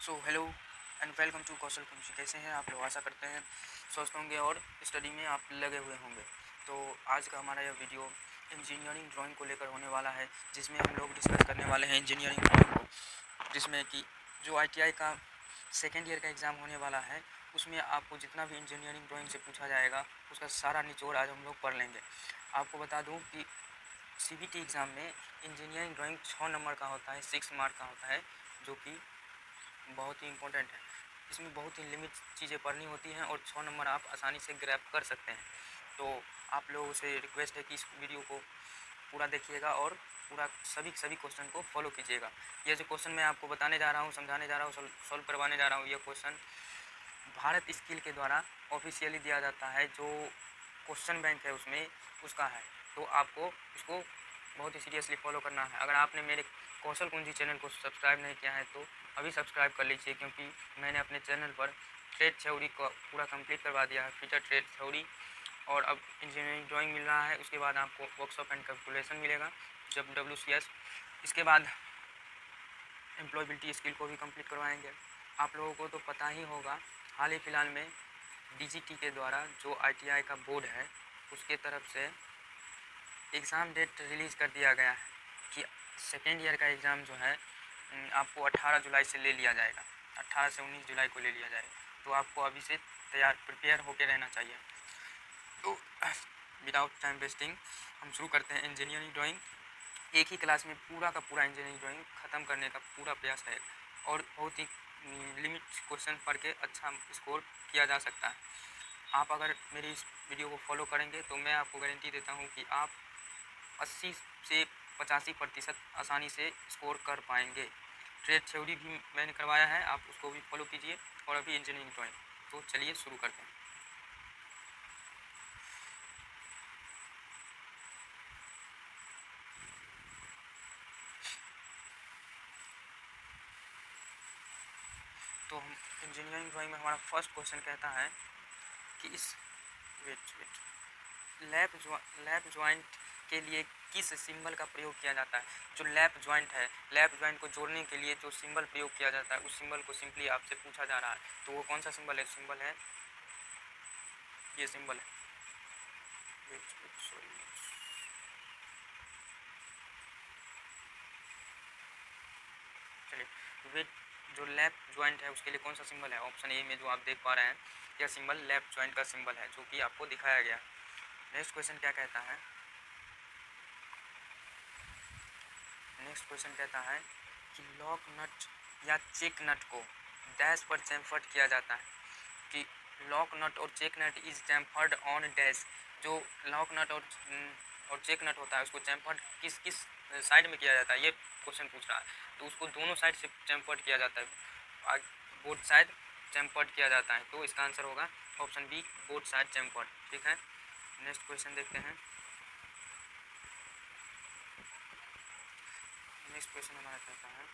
So hello and welcome to Kaushal Kunji. कैसे हैं आप लोग? आशा करते हैं स्वस्थ होंगे और स्टडी में आप लगे हुए होंगे। तो आज का हमारा यह वीडियो इंजीनियरिंग ड्राइंग को लेकर होने वाला है, जिसमें हम लोग डिस्कस करने वाले हैं इंजीनियरिंग ड्राइंग को, जिसमें कि जो आईटीआई का सेकेंड ईयर का एग्ज़ाम होने वाला है उसमें आपको जितना भी इंजीनियरिंग ड्राइंग से पूछा जाएगा उसका सारा निचोड़ आज हम लोग पढ़ लेंगे। आपको बता दूं कि सीबीटी एग्ज़ाम में इंजीनियरिंग ड्राइंग 6 नंबर का होता है, 6 मार्क का होता है, जो कि बहुत ही इम्पोर्टेंट है। इसमें बहुत ही लिमिट चीज़ें पढ़नी होती हैं और 6 नंबर आप आसानी से ग्रैब कर सकते हैं। तो आप लोगों से रिक्वेस्ट है कि इस वीडियो को पूरा देखिएगा और पूरा सभी क्वेश्चन को फॉलो कीजिएगा। ये जो क्वेश्चन मैं आपको बताने जा रहा हूँ, समझाने जा रहा हूँ, सॉल्व करवाने जा रहा हूँ, यह क्वेश्चन भारत स्किल के द्वारा ऑफिशियली दिया जाता है। जो क्वेश्चन बैंक है उसमें उसका है, तो आपको इसको बहुत ही सीरियसली फॉलो करना है। अगर आपने मेरे कौशल कुंजी चैनल को सब्सक्राइब नहीं किया है तो अभी सब्सक्राइब कर लीजिए, क्योंकि मैंने अपने चैनल पर ट्रेड थ्योरी को पूरा कंप्लीट करवा दिया है, फीचर ट्रेड थ्योरी, और अब इंजीनियरिंग ड्राइंग मिल रहा है। उसके बाद आपको वर्कशॉप एंड कैलकुलेशन मिलेगा, जब WCS। इसके बाद एम्प्लॉयबिलिटी स्किल को भी कंप्लीट करवाएंगे। आप लोगों को तो पता ही होगा, हाल ही फ़िलहाल में DGT के द्वारा जो ITI का बोर्ड है उसके तरफ से एग्ज़ाम डेट रिलीज़ कर दिया गया है कि सेकेंड ईयर का एग्ज़ाम जो है आपको 18 जुलाई से ले लिया जाएगा, 18 से 19 जुलाई को ले लिया जाएगा। तो आपको अभी से प्रिपेयर होकर रहना चाहिए। तो विदाउट टाइम वेस्टिंग हम शुरू करते हैं इंजीनियरिंग ड्राइंग। एक ही क्लास में पूरा का पूरा इंजीनियरिंग ड्राइंग ख़त्म करने का पूरा प्रयास है और बहुत ही लिमिट क्वेश्चन पढ़ के अच्छा स्कोर किया जा सकता है। आप अगर मेरी इस वीडियो को फॉलो करेंगे तो मैं आपको गारंटी देता हूँ कि आप 80 से 85% आसानी से स्कोर कर पाएंगे। ट्रेड थ्योरी भी मैंने करवाया है, आप उसको भी फॉलो कीजिए। और अभी इंजीनियरिंग ड्राइंग, तो चलिए शुरू करते हैं। तो हम इंजीनियरिंग ड्राइंग में हमारा फर्स्ट क्वेश्चन कहता है कि इस लैप ज्वाइंट के लिए किस सिंबल का प्रयोग किया जाता है। जो लैप ज्वाइंट है, लैप ज्वाइंट को जोड़ने के लिए जो सिंबल प्रयोग किया जाता है उस सिंबल को सिंपली आपसे पूछा जा रहा है। तो वो कौन सा सिंबल है? सिंबल है, ये सिंबल है, सॉरी, चलिए, विद जो लैप ज्वाइंट है उसके लिए कौन सा सिंबल है? ऑप्शन ए में जो आप देख पा रहे हैं, यह सिंबल लैप ज्वाइंट का सिंबल है, जो कि आपको दिखाया गया। नेक्स्ट क्वेश्चन क्या कहता है? नेक्स्ट क्वेश्चन कहता है कि लॉक नट या चेक नट को डैश पर चैम्फर्ड किया जाता है। कि लॉक नट और check nut is chamfered on dash. जो लॉक नट और चेक नट होता है उसको चैम्फर्ड किस किस साइड में किया जाता है, ये क्वेश्चन पूछ रहा है। तो उसको दोनों साइड से चैम्फर्ड किया जाता है, बोथ साइड चैम्फर्ड किया जाता है। तो इसका आंसर होगा option B, both side chamfered. ठीक है, नेक्स्ट क्वेश्चन देखते हैं। नेक्स्ट क्वेश्चन हमारा कहता है,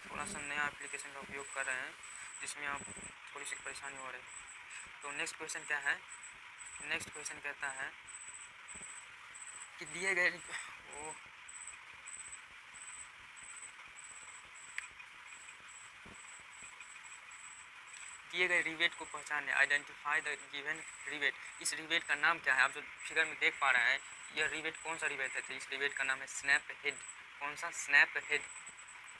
थोड़ा सा नया एप्लीकेशन का उपयोग कर रहे हैं जिसमें आप थोड़ी सी परेशानी हो रही है। तो नेक्स्ट क्वेश्चन क्या है? नेक्स्ट क्वेश्चन कहता है कि दिए गए रिवेट को पहचाने, आइडेंटिफाई द गिवन रिवेट। इस रिवेट का नाम क्या है? आप जो फिगर में देख पा रहे हैं, यह रिवेट कौन सा रिवेट है? तो इस रिवेट का नाम है स्नैप हेड। कौन सा? Snap head.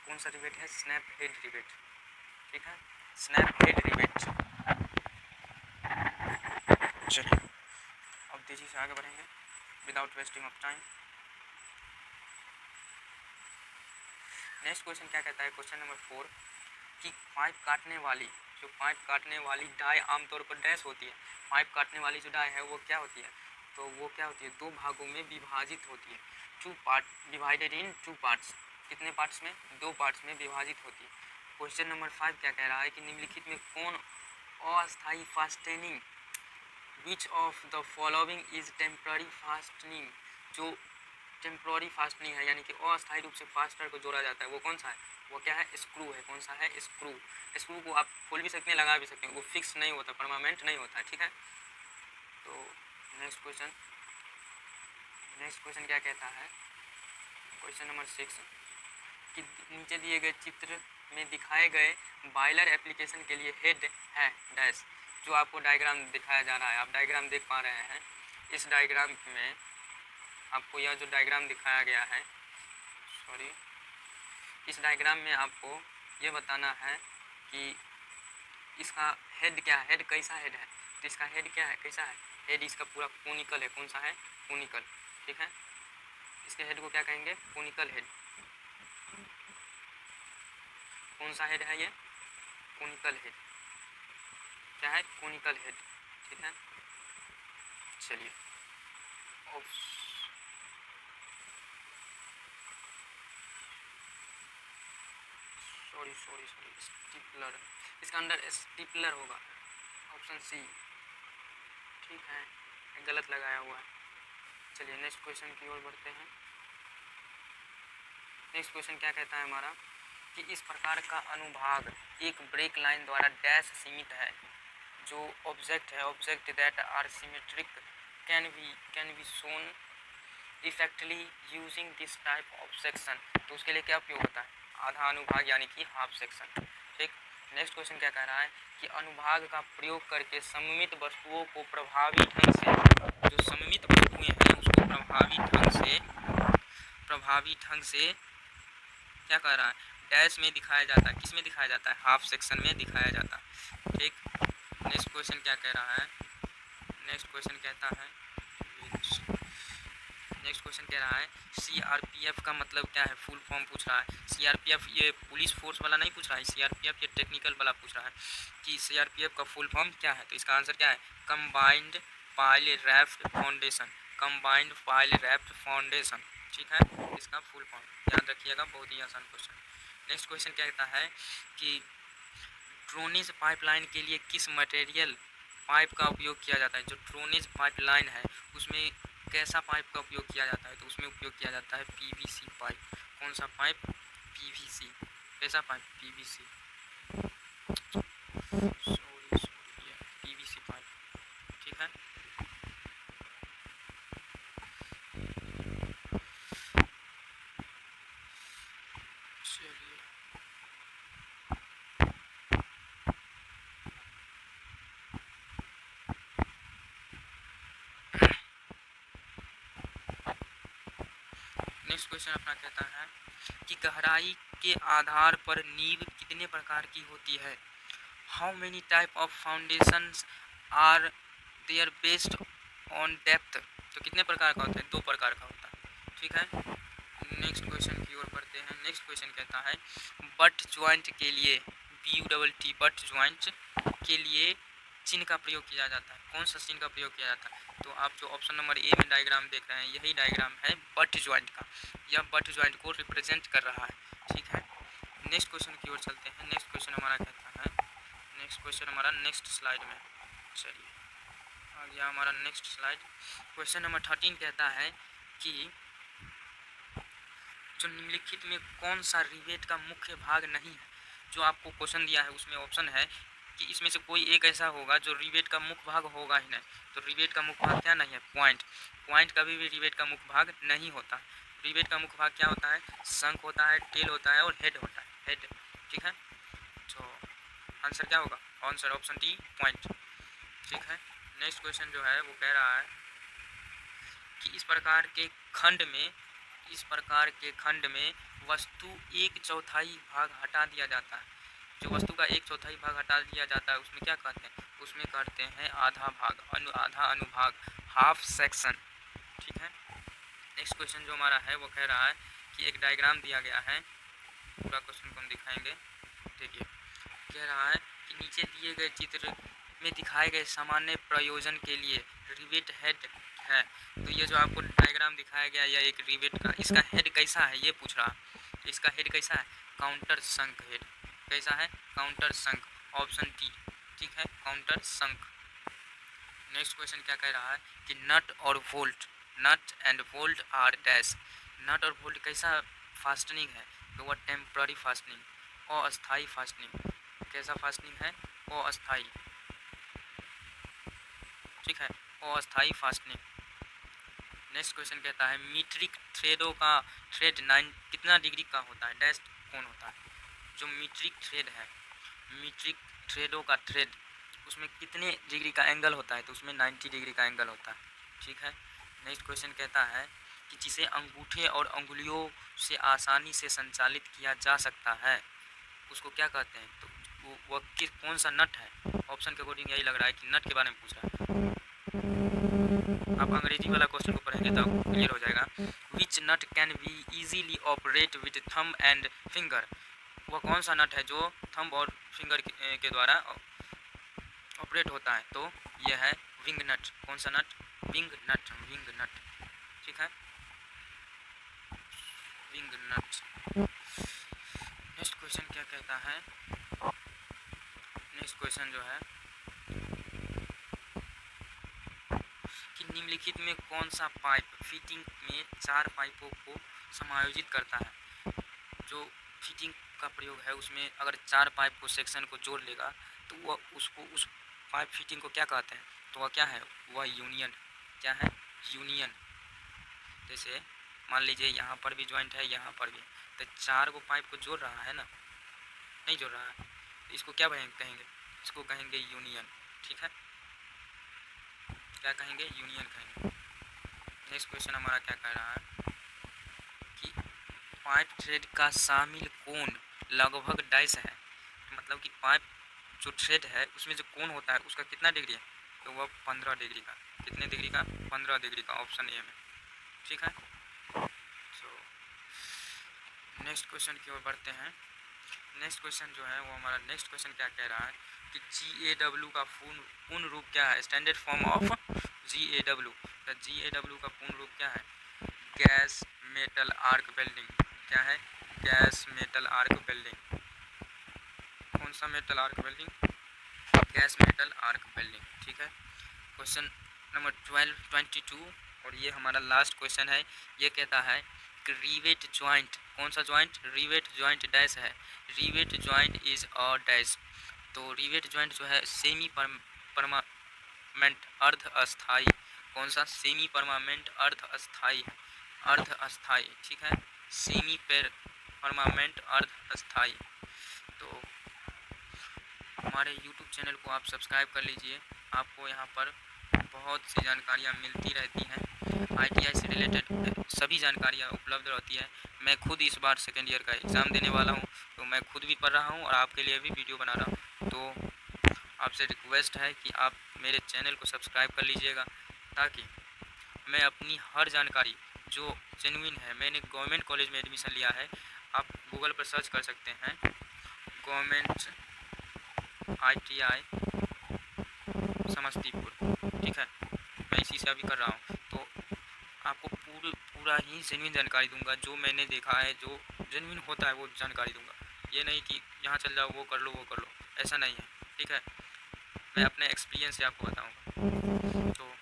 कौन सा रिवेट है? Snap head rivet. ठीक है, स्नैप हेड रिवेट। चलिए अब तेजी से आगे बढ़ेंगे without wasting of time. Next question क्या कहता है? क्वेश्चन नंबर 4 कि पाइप काटने वाली डाई आमतौर पर डैश होती है। पाइप काटने वाली जो डाई है वो क्या होती है? तो वो क्या होती है? 2 भागों में विभाजित होती है। 2 पार्ट, डिवाइडेड इन 2 पार्ट्स। कितने पार्ट्स में? 2 पार्ट्स में विभाजित होती है। क्वेश्चन नंबर 5 क्या कह रहा है कि निम्नलिखित में कौन अस्थायी fastening, which of the following is temporary fastening. जो टेम्पररी फास्टनिंग है, यानी कि अस्थायी रूप से फास्टर को जोड़ा जाता है, वो कौन सा है? वो क्या है? स्क्रू है। कौन सा है? स्क्रू। स्क्रू को आप खोल भी सकते हैं, लगा भी सकते हैं, वो फिक्स नहीं होता, परमानेंट नहीं होता है। ठीक है, तो नेक्स्ट क्वेश्चन क्या कहता है? क्वेश्चन नंबर 6 कि नीचे दिए गए चित्र में दिखाए गए बॉयलर एप्लीकेशन के लिए हेड है डैश। जो आपको डायग्राम दिखाया जा रहा है, आप डायग्राम देख पा रहे हैं। इस डायग्राम में आपको यह जो डायग्राम दिखाया गया है, सॉरी, इस डायग्राम में आपको ये बताना है कि इसका हेड क्या है, हेड कैसा हेड है। तो इसका हेड क्या है, कैसा है हेड, इसका पूरा कोनिकल है। कौन सा है, कोनिकल, ठीक है। इसके हेड को क्या कहेंगे, कोनिकल हेड। कौन सा हेड है ये, कोनिकल हेड, क्या है, कोनिकल हेड, ठीक है। चलिए, सॉरी सॉरी सॉरी, स्टिपलर, इसका अंदर स्टिपलर होगा, ऑप्शन सी, ठीक है, गलत लगाया हुआ है। चलिए नेक्स्ट क्वेश्चन की ओर बढ़ते हैं। नेक्स्ट क्वेश्चन क्या कहता है हमारा कि इस प्रकार का अनुभाग एक ब्रेक लाइन द्वारा डैश सीमित है। जो ऑब्जेक्ट है, object that are symmetric can be shown effectively using this type of section. तो उसके लिए क्या उपयोग होता है, आधा अनुभाग यानी कि हाफ सेक्शन, ठीक। नेक्स्ट क्वेश्चन क्या कह रहा है कि अनुभाग का प्रयोग करके सममित वस्तुओं को प्रभावी ढंग से, जो सममित वस्तुएं हैं उसको प्रभावी ढंग से क्या कह रहा है, डैश में दिखाया जाता है। किस में दिखाया जाता है, हाफ सेक्शन में दिखाया जाता है, ठीक। नेक्स्ट क्वेश्चन क्या कह रहा है, नेक्स्ट क्वेश्चन कहता है, नेक्स्ट क्वेश्चन कह रहा है सीआरपीएफ का मतलब क्या है, फुल फॉर्म पूछ रहा है। सीआरपीएफ ये पुलिस फोर्स वाला नहीं पूछ रहा है, सीआरपीएफ ये टेक्निकल वाला पूछ रहा है कि सीआरपीएफ का फुल फॉर्म क्या है। तो इसका आंसर क्या है, combined pile raft foundation, combined pile raft foundation, ठीक है, इसका फुल फॉर्म याद रखिएगा, बहुत ही आसान क्वेश्चन। नेक्स्ट क्वेश्चन क्या कहता है कि ड्रोनेज पाइपलाइन के लिए किस मटेरियल पाइप का उपयोग किया जाता है। जो ड्रोनेज पाइपलाइन है उसमें कैसा पाइप का उपयोग किया जाता है, तो उसमें उपयोग किया जाता है पीवीसी पाइप। कौन सा पाइप, पीवीसी, कैसा पाइप, पीवीसी, पीवीसी पाइप, ठीक है। चलिए नेक्स्ट क्वेश्चन अपना कहता है कि गहराई के आधार पर नींव कितने प्रकार की होती है। How many type of foundations are there based on depth. तो कितने प्रकार का होता है, 2 प्रकार का होता है, ठीक है। नेक्स्ट क्वेश्चन की ओर बढ़ते हैं। नेक्स्ट क्वेश्चन कहता है बट ज्वाइंट के लिए, BUTT बट ज्वाइंट के लिए चिन्ह का प्रयोग किया जाता है। कौन सा चिन्ह का प्रयोग किया जाता है, तो आप जो ऑप्शन नंबर ए में डायग्राम देख रहे हैं यही डायग्राम है बट ज्वाइंट का, यह बट ज्वाइंट को रिप्रेजेंट कर रहा है, ठीक है। नेक्स्ट क्वेश्चन की ओर चलते हैं। नेक्स्ट क्वेश्चन हमारा कहता है, नेक्स्ट क्वेश्चन हमारा नेक्स्ट स्लाइड में, चलिए आ गया हमारा नेक्स्ट स्लाइड। क्वेश्चन नंबर 13 कहता है कि जो निम्नलिखित में कौन सा रिवेट का मुख्य भाग नहीं है। जो आपको क्वेश्चन दिया है उसमें ऑप्शन है कि इसमें से कोई एक ऐसा होगा जो रिवेट का मुख्य भाग होगा ही नहीं। तो रिवेट का मुख्य भाग क्या नहीं है, पॉइंट, पॉइंट कभी भी रिवेट का मुख्य भाग नहीं होता। रिवेट का मुख्य भाग क्या होता है, शंख होता है, टेल होता है और हेड होता है, हेड, ठीक है। तो आंसर क्या होगा, आंसर ऑप्शन डी पॉइंट, ठीक है। नेक्स्ट क्वेश्चन जो है वो कह रहा है कि इस प्रकार के खंड में वस्तु 1/4 भाग हटा दिया जाता है। जो वस्तु का 1/4 भाग हटा दिया जाता है उसमें क्या कहते हैं, उसमें कहते हैं आधा भाग, आधा अनुभाग, हाफ सेक्शन, ठीक है। नेक्स्ट क्वेश्चन जो हमारा है वो कह रहा है कि एक डायग्राम दिया गया है, पूरा क्वेश्चन को हम दिखाएंगे, देखिए कह रहा है कि नीचे दिए गए चित्र में दिखाए गए सामान्य प्रयोजन के लिए रिवेट हेड है। तो ये जो आपको डायग्राम दिखाया गया यह एक रिवेट का, इसका हेड कैसा है ये पूछ रहा है। इसका हेड कैसा है, काउंटर संक हेड, कैसा है, काउंटर संक, ऑप्शन डी, ठीक है, काउंटर संक। नेक्स्ट क्वेश्चन क्या कह रहा है कि नट और bolt, nut and bolt are dash. Nut और बोल्ट कैसा फास्टनिंग है, तो वह टेम्पररी फास्टनिंग, अस्थाई फास्टनिंग, कैसा फास्टनिंग है, अस्थाई, ठीक है, अस्थाई फास्टनिंग। नेक्स्ट क्वेश्चन कहता है मीट्रिक थ्रेडों का थ्रेड 9 कितना डिग्री का होता है, डैश कौन होता है। जो मीट्रिक थ्रेड है, मीट्रिक थ्रेडों का थ्रेड, उसमें कितने डिग्री का एंगल होता है, तो उसमें 90 डिग्री का एंगल होता है। ठीक है। नेक्स्ट क्वेश्चन कहता है कि जिसे अंगूठे और अंगुलियों से आसानी से संचालित किया जा सकता है उसको क्या कहते हैं, तो वो किस कौन सा नट है। ऑप्शन के अकॉर्डिंग यही लग रहा है कि नट के बारे में पूछ रहा है। आप अंग्रेजी वाला क्वेश्चन को पढ़ेंगे तो क्लियर हो जाएगा। Which nut can be easily operate with thumb and finger, वह कौन सा नट है जो थंब और फिंगर के द्वारा ऑपरेट होता है, तो यह है विंग नट। कौन सा नट, विंग नट, विंग नट। ठीक है, विंग नट। नेक्स्ट क्वेश्चन क्या कहता है, नेक्स्ट क्वेश्चन जो है कि निम्नलिखित में कौन सा पाइप फिटिंग में 4 पाइपों को समायोजित करता है। जो फिटिंग का प्रयोग है उसमें अगर 4 पाइप को सेक्शन को जोड़ लेगा तो वह उसको उस पाइप फिटिंग को क्या कहते हैं, तो वह क्या है, वह यूनियन। क्या है, यूनियन। जैसे मान लीजिए यहाँ पर भी ज्वाइंट है, यहाँ पर भी, तो 4 को पाइप को जोड़ रहा है ना, नहीं जोड़ रहा है, तो इसको क्या कहेंगे, इसको कहेंगे यूनियन। ठीक है, क्या कहेंगे, यूनियन कहेंगे। नेक्स्ट क्वेश्चन हमारा क्या कह रहा है कि पाइप थ्रेड का शामिल कोण लगभग डैश है, मतलब कि पाइप जो थ्रेड है उसमें जो कोण होता है उसका कितना डिग्री है, तो वह 15 डिग्री का। कितने डिग्री का, 15 डिग्री का, ऑप्शन ए में। ठीक है, तो नेक्स्ट क्वेश्चन की ओर बढ़ते हैं। नेक्स्ट क्वेश्चन जो है वो हमारा नेक्स्ट क्वेश्चन क्या कह रहा है कि GAW का पूर्ण रूप क्या है, स्टैंडर्ड फॉर्म ऑफ GAW। तो GAW का पूर्ण रूप क्या है, गैस मेटल आर्क वेल्डिंग। क्या है, गैस मेटल आर्क वेल्डिंग। कौन सा metal arc welding, gas metal arc welding. ठीक है, क्वेश्चन नंबर 22 और ये हमारा लास्ट क्वेश्चन है। ये कहता है कि रिवेट ज्वाइंट, कौन सा ज्वाइंट, रिवेट ज्वाइंट डैश है, rivet joint is a dash. तो रिवेट ज्वाइंट जो है सेमी परमानेंट अर्ध अस्थाई। कौन सा, सेमी परमानेंट अर्ध अस्थाई, अर्ध अस्थाई। ठीक है, सेमी परमानेंट अर्ध अस्थाई। तो हमारे YouTube चैनल को आप सब्सक्राइब कर लीजिए, आपको यहाँ पर बहुत सी जानकारियाँ मिलती रहती हैं, ITI से रिलेटेड सभी जानकारियाँ उपलब्ध रहती है। मैं खुद इस बार सेकेंड ईयर का एग्ज़ाम देने वाला हूँ, तो मैं खुद भी पढ़ रहा हूँ और आपके लिए भी वीडियो बना रहा हूँ। तो आपसे रिक्वेस्ट है कि आप मेरे चैनल को सब्सक्राइब कर लीजिएगा, ताकि मैं अपनी हर जानकारी जो जेन्युइन है, मैंने गवर्नमेंट कॉलेज में एडमिशन लिया है, आप गूगल पर सर्च कर सकते हैं, गवर्नमेंट ITI समस्तीपुर। ठीक है, मैं इसी से अभी कर रहा हूँ, तो आपको पूरा ही जेन्युइन जानकारी दूंगा, जो मैंने देखा है, जो जेन्युइन होता है वो जानकारी दूंगा। ये नहीं कि यहाँ चल जाओ, वो कर लो, वो कर लो, ऐसा नहीं है। ठीक है, मैं अपने एक्सपीरियंस से आपको बताऊंगा। तो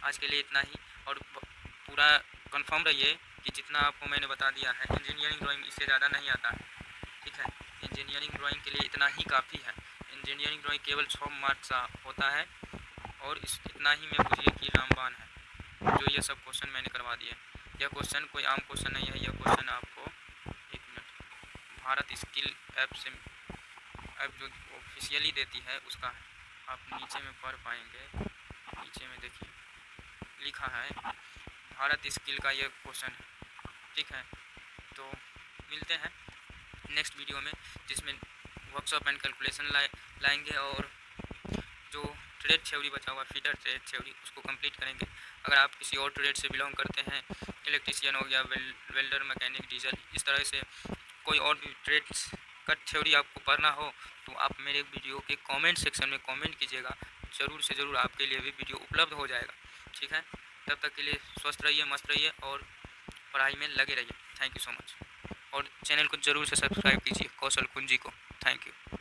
आज के लिए इतना ही, और पूरा कंफर्म रहिए कि जितना आपको मैंने बता दिया है, इंजीनियरिंग ड्राइंग इससे ज़्यादा नहीं आता है। ठीक है, इंजीनियरिंग ड्राइंग के लिए इतना ही काफ़ी है। इंजीनियरिंग ड्राइंग केवल 6 मार्क्स का होता है, और इतना ही में बुझिए कि रामबाण है, जो ये सब क्वेश्चन मैंने करवा दिए। यह क्वेश्चन कोई आम क्वेश्चन नहीं है, यह क्वेश्चन आपको, एक मिनट, भारत स्किल ऐप से, ऐप जो ऑफिशियली देती है उसका है। आप नीचे में पढ़ पाएंगे, नीचे में देखिए लिखा है भारत स्किल का ये क्वेश्चन है। ठीक है, तो मिलते हैं नेक्स्ट वीडियो में, जिसमें वर्कशॉप एंड कैलकुलेशन लाएंगे, और जो ट्रेड थ्योरी बचा हुआ, फीडर ट्रेड थ्योरी, उसको कंप्लीट करेंगे। अगर आप किसी और ट्रेड से बिलोंग करते हैं, इलेक्ट्रीशियन हो गया, वेल्डर, मैकेनिक, डीजल, इस तरह से कोई और भी ट्रेड्स का थ्योरी आपको पढ़ना हो, तो आप मेरे वीडियो के कमेंट सेक्शन में कमेंट कीजिएगा, ज़रूर से ज़रूर आपके लिए भी वीडियो उपलब्ध हो जाएगा। ठीक है, तब तक के लिए स्वस्थ रहिए, मस्त रहिए और पढ़ाई में लगे रहिए। थैंक यू सो मच, और चैनल को ज़रूर से सब्सक्राइब कीजिए, कौशल कुंजी को। Thank you.